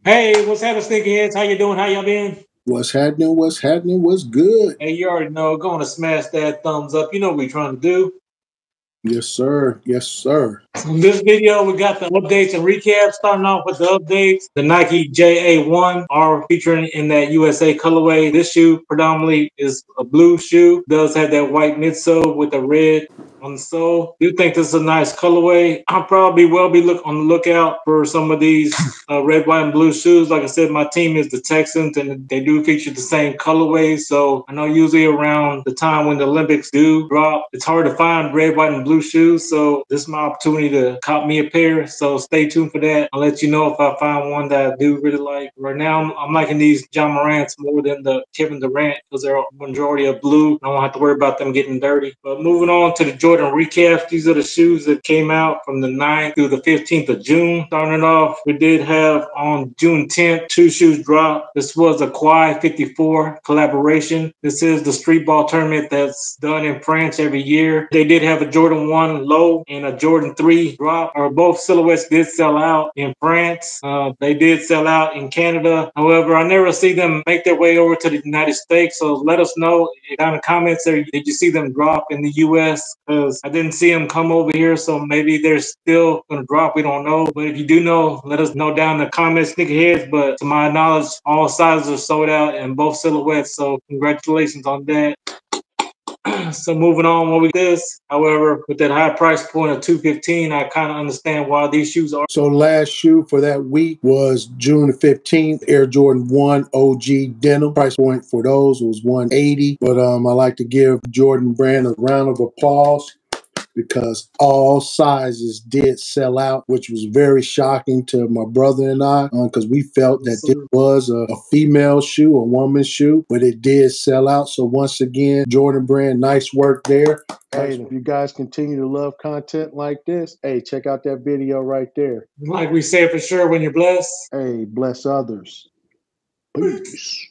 Hey, what's happening, Sneakerheads? How you doing? How y'all been? What's happening? What's happening? What's good? Hey, you already know. Go on to smash that thumbs up. You know what we're trying to do. Yes, sir. Yes, sir. So in this video, we got the updates and recaps. Starting off with the updates. The Nike JA1 are featuring in that USA colorway. This shoe predominantly is a blue shoe. Does have that white midsole with the red on the sole. Do think this is a nice colorway. I'll probably be on the lookout for some of these red, white, and blue shoes. Like I said, my team is the Texans, and they do feature the same colorways. So I know usually around the time when the Olympics do drop, it's hard to find red, white, and blue shoes. So this is my opportunity to cop me a pair. So stay tuned for that. I'll let you know if I find one that I do really like. Right now, I'm liking these John Morants more than the Kevin Durant because they're a majority of blue. I don't have to worry about them getting dirty. But moving on to the Jordan recaps, these are the shoes that came out from the 9th through the 15th of June. Starting off, we did have on June 10th, 2 shoes dropped. This was a Quai 54 collaboration. This is the street ball tournament that's done in France every year. They did have a Jordan 1 low and a Jordan 3 drop. Both silhouettes did sell out in France. They did sell out in Canada. However, I never see them make their way over to the United States. So let us know down in the comments there, did you see them drop in the US? Because I didn't see them come over here. So maybe they're still going to drop. We don't know. But if you do know, let us know down in the comments, Sneakerheads. But to my knowledge, all sizes are sold out in both silhouettes. So congratulations on that. So moving on with this, however, with that high price point of $215, I kind of understand why these shoes are. So last shoe for that week was June 15th, Air Jordan 1 OG denim. Price point for those was $180. But I like to give Jordan brand a round of applause because all sizes did sell out, which was very shocking to my brother and I, because we felt that this was a female shoe, a woman's shoe, but it did sell out. So once again, Jordan brand, nice work there. Hey, and if you guys continue to love content like this, hey, check out that video right there. Like we said for sure, when you're blessed. Hey, bless others. Peace.